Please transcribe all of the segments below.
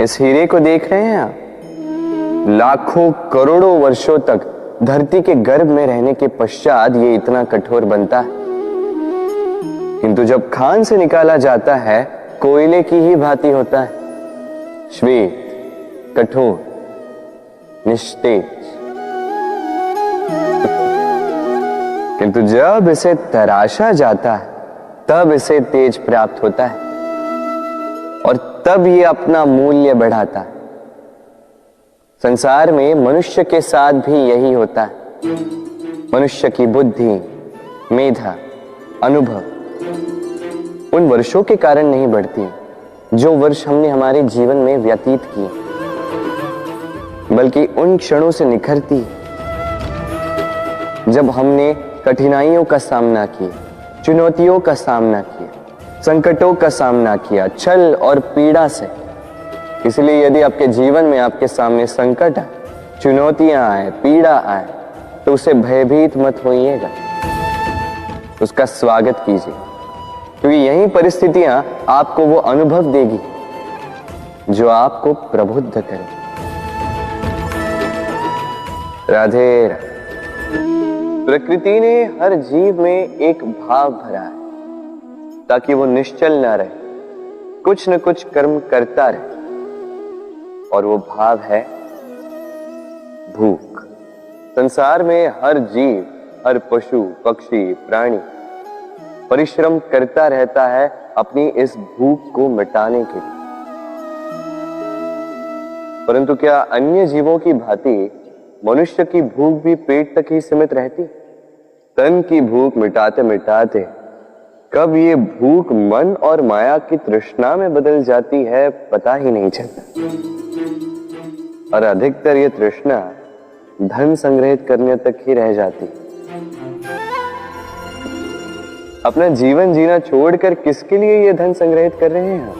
इस हीरे को देख रहे हैं आप? लाखों करोड़ों वर्षों तक धरती के गर्भ में रहने के पश्चात ये इतना कठोर बनता है, किंतु जब खान से निकाला जाता है कोयले की ही भांति होता है, श्वेत, कठोर, निस्तेज। किंतु जब इसे तराशा जाता है तब इसे तेज प्राप्त होता है और तब ये अपना मूल्य बढ़ाता है। संसार में मनुष्य के साथ भी यही होता है। मनुष्य की बुद्धि, मेधा, अनुभव उन वर्षों के कारण नहीं बढ़ती जो वर्ष हमने हमारे जीवन में व्यतीत किए, बल्कि उन क्षणों से निखरती जब हमने कठिनाइयों का सामना किया, चुनौतियों का सामना किया, संकटों का सामना किया, छल और पीड़ा से। इसलिए यदि आपके जीवन में आपके सामने संकट आए, चुनौतियां आए, पीड़ा आए, तो उसे भयभीत मत होइएगा, उसका स्वागत कीजिए, क्योंकि यही परिस्थितियां आपको वो अनुभव देगी जो आपको प्रबुद्ध करे। राधे राधे। प्रकृति ने हर जीव में एक भाव भरा है ताकि वो निश्चल ना रहे, कुछ न कुछ कर्म करता रहे, और वो भाव है भूख। संसार में हर जीव, हर पशु, पक्षी, प्राणी परिश्रम करता रहता है अपनी इस भूख को मिटाने के लिए। परंतु क्या अन्य जीवों की भांति मनुष्य की भूख भी पेट तक ही सीमित रहती? तन की भूख मिटाते मिटाते कब ये भूख मन और माया की तृष्णा में बदल जाती है पता ही नहीं चलता। और अधिकतर ये तृष्णा धन संग्रहित करने तक ही रह जाती। अपना जीवन जीना छोड़कर किसके लिए ये धन संग्रहित कर रहे हैं?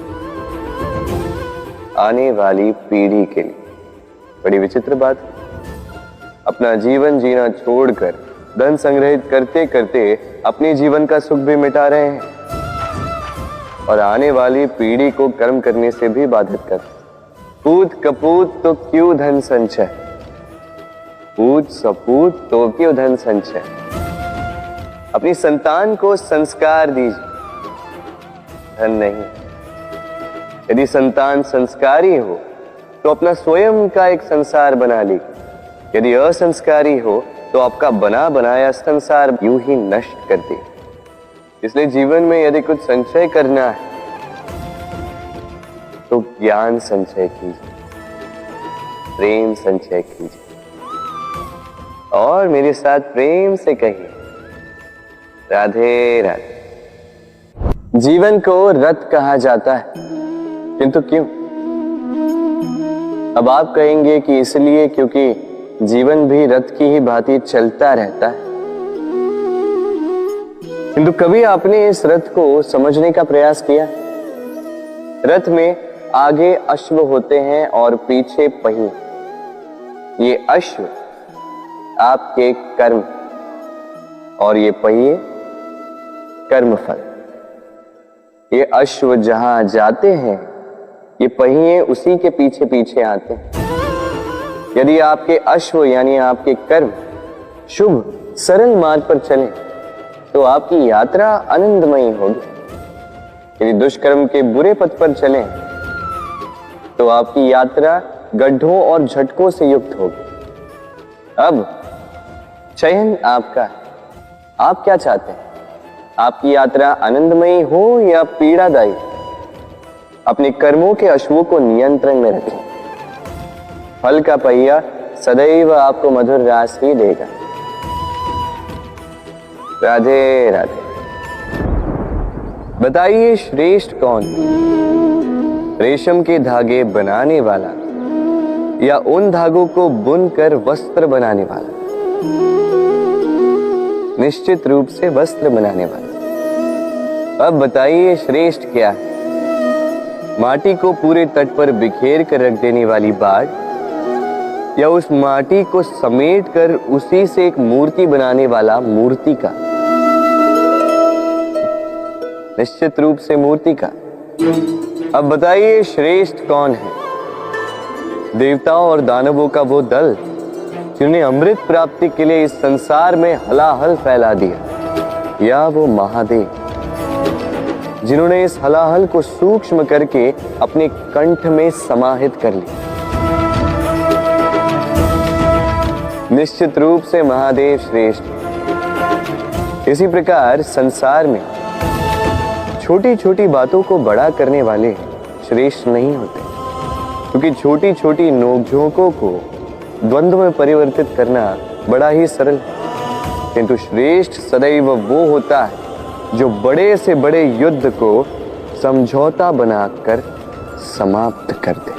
आने वाली पीढ़ी के लिए। बड़ी विचित्र बात। अपना जीवन जीना छोड़कर धन संग्रहित करते करते अपने जीवन का सुख भी मिटा रहे हैं और आने वाली पीढ़ी को कर्म करने से भी बाधित करते। पूत कपूत तो क्यों धन संचय, पूत सपूत तो क्यों धन संचय। अपनी संतान को संस्कार दीजिए, धन नहीं। यदि संतान संस्कारी हो तो अपना स्वयं का एक संसार बना ली। यदि असंस्कारी हो तो आपका बना बनाया संसार यूं ही नष्ट कर दे। इसलिए जीवन में यदि कुछ संचय करना है तो ज्ञान संचय कीजिए, प्रेम संचय कीजिए, और मेरे साथ प्रेम से कहिए राधे राधे। जीवन को रथ कहा जाता है, किंतु क्यों? अब आप कहेंगे कि इसलिए क्योंकि जीवन भी रथ की ही भांति चलता रहता है। किंतु कभी आपने इस रथ को समझने का प्रयास किया? रथ में आगे अश्व होते हैं और पीछे पहिए। ये अश्व आपके कर्म और ये पहिए कर्मफल। ये अश्व जहां जाते हैं ये पहिए उसी के पीछे पीछे आते हैं। यदि आपके अश्व यानी आपके कर्म शुभ सरल मार्ग पर चले तो आपकी यात्रा आनंदमयी होगी। यदि दुष्कर्म के बुरे पथ पर चले तो आपकी यात्रा गड्ढों और झटकों से युक्त होगी। अब चयन आपका है, आप क्या चाहते हैं? आपकी यात्रा आनंदमयी हो या पीड़ादायी? अपने कर्मों के अश्वों को नियंत्रण में रखें। फल का पहिया सदैव आपको मधुर रास ही देगा। राधे राधे। बताइए श्रेष्ठ कौन? रेशम के धागे बनाने वाला या उन धागों को बुनकर वस्त्र बनाने वाला? निश्चित रूप से वस्त्र बनाने वाला। अब बताइए श्रेष्ठ क्या है? माटी को पूरे तट पर बिखेर कर रख देने वाली बाढ़ या उस माटी को समेट कर उसी से एक मूर्ति बनाने वाला मूर्ति का? निश्चित रूप से मूर्ति का। अब बताइए श्रेष्ठ कौन है? देवताओं और दानवों का वो दल जिन्होंने अमृत प्राप्ति के लिए इस संसार में हलाहल फैला दिया, या वो महादेव जिन्होंने इस हलाहल को सूक्ष्म करके अपने कंठ में समाहित कर लिया। निश्चित रूप से महादेव श्रेष्ठ। इसी प्रकार संसार में छोटी छोटी बातों को बड़ा करने वाले श्रेष्ठ नहीं होते, क्योंकि छोटी छोटी नोकझोंकों को द्वंद्व में परिवर्तित करना बड़ा ही सरल है। किंतु श्रेष्ठ सदैव वो होता है जो बड़े से बड़े युद्ध को समझौता बनाकर समाप्त कर दे।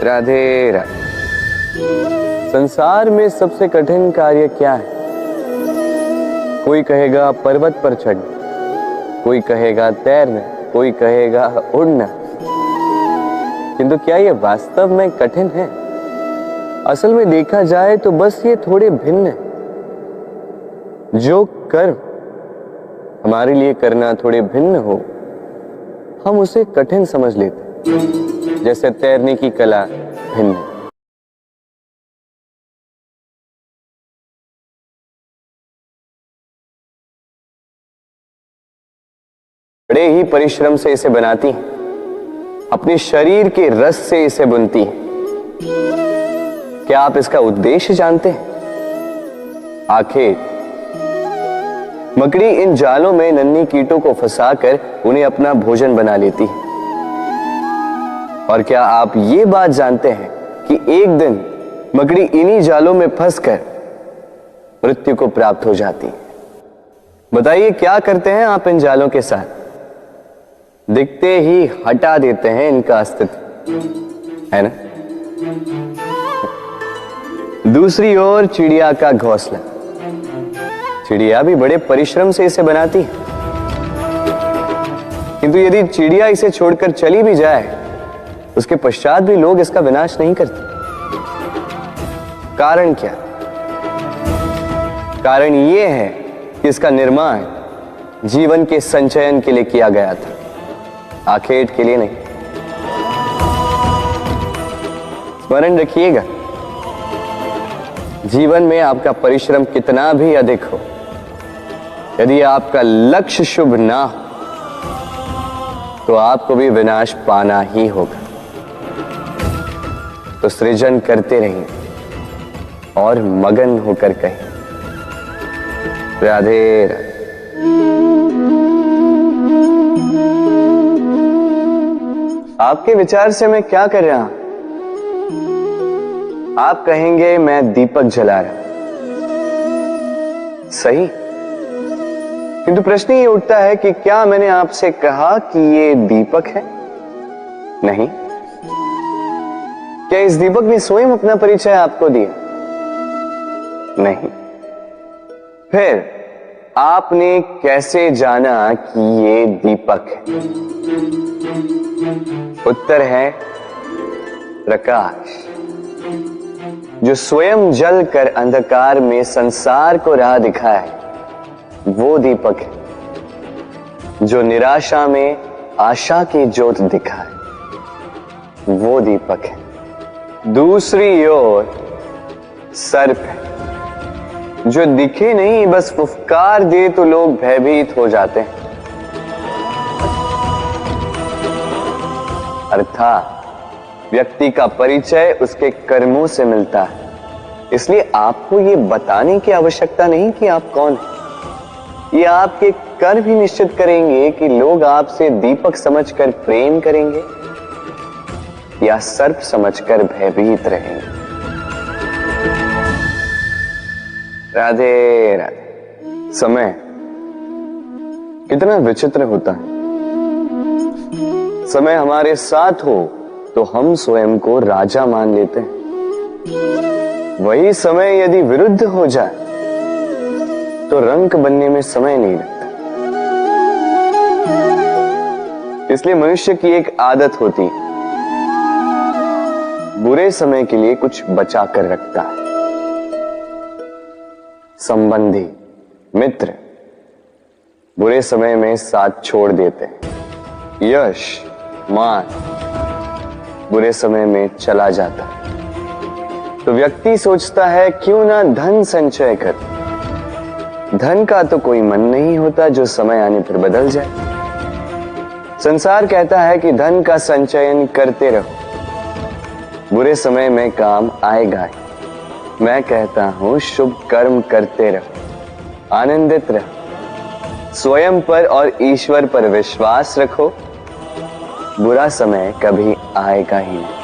राधे राधे। संसार में सबसे कठिन कार्य क्या है? कोई कहेगा पर्वत पर चढ़ना, कोई कहेगा तैरना, कोई कहेगा उड़ना। किंतु क्या ये वास्तव में कठिन है? असल में देखा जाए तो बस ये थोड़े भिन्न है। जो कर्म हमारे लिए करना थोड़े भिन्न हो, हम उसे कठिन समझ लेते, जैसे तैरने की कला भिन्न है। बड़े ही परिश्रम से इसे बनाती हैं, अपने शरीर के रस से इसे बुनती हैं। क्या आप इसका उद्देश्य जानते हैं? आखिर मकड़ी इन जालों में नन्ही कीटों को फंसाकर उन्हें अपना भोजन बना लेती है। और क्या आप ये बात जानते हैं कि एक दिन मकड़ी इन्हीं जालों में फंसकर मृत्यु को प्राप्त हो जाती है? बताइए क्या करते हैं आप इन जालों के साथ? दिखते ही हटा देते हैं इनका अस्तित्व, है ना? दूसरी ओर चिड़िया का घोंसला। चिड़िया भी बड़े परिश्रम से इसे बनाती है, किंतु यदि चिड़िया इसे छोड़कर चली भी जाए, उसके पश्चात भी लोग इसका विनाश नहीं करते। कारण क्या? कारण यह है कि इसका निर्माण जीवन के संचयन के लिए किया गया था, आखेट के लिए नहीं। स्मरण रखिएगा, जीवन में आपका परिश्रम कितना भी अधिक हो, यदि आपका लक्ष्य शुभ ना हो तो आपको भी विनाश पाना ही होगा। तो सृजन करते रहिए और मगन होकर कहिए राधे राधे। आपके विचार से मैं क्या कर रहा हूं? आप कहेंगे मैं दीपक जला रहा हूं, सही। किंतु प्रश्न ये उठता है कि क्या मैंने आपसे कहा कि ये दीपक है? नहीं। क्या इस दीपक ने स्वयं अपना परिचय आपको दिया? नहीं। फिर आपने कैसे जाना कि ये दीपक है? उत्तर है प्रकाश, जो स्वयं जलकर अंधकार में संसार को राह दिखाए, वो दीपक है। जो निराशा में आशा की ज्योत दिखाए, वो दीपक है। दूसरी ओर सर्प है, जो दिखे नहीं, बस फुफकार दे तो लोग भयभीत हो जाते हैं। अर्थात व्यक्ति का परिचय उसके कर्मों से मिलता है, इसलिए आपको यह बताने की आवश्यकता नहीं कि आप कौन हैं। ये आपके कर्म ही निश्चित करेंगे कि लोग आपसे दीपक समझकर प्रेम करेंगे या सर्प समझकर भयभीत रहेंगे। राधे राधे। समय कितना विचित्र होता है। समय हमारे साथ हो तो हम स्वयं को राजा मान लेते हैं, वही समय यदि विरुद्ध हो जाए तो रंक बनने में समय नहीं लगता। इसलिए मनुष्य की एक आदत होती है, बुरे समय के लिए कुछ बचा कर रखता है। संबंधी, मित्र बुरे समय में साथ छोड़ देते हैं। यश मान बुरे समय में चला जाता है, तो व्यक्ति सोचता है क्यों ना धन संचय कर। धन का तो कोई मन नहीं होता जो समय आने पर बदल जाए। संसार कहता है कि धन का संचयन करते रहो, बुरे समय में काम आएगा ही। मैं कहता हूं शुभ कर्म करते रहो, आनंदित रहो, स्वयं पर और ईश्वर पर विश्वास रखो, बुरा समय कभी आएगा ही नहीं।